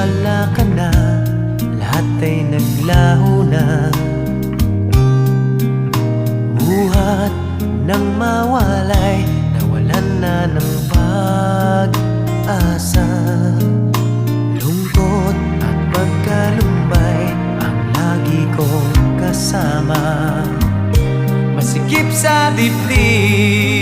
wala ka na, lahat ay naglaho na. Buhat ng mawalay, nawalan na ng pag-asa. Lungkot at pagkalumbay ang lagi kong kasama. Masikip sa dibdib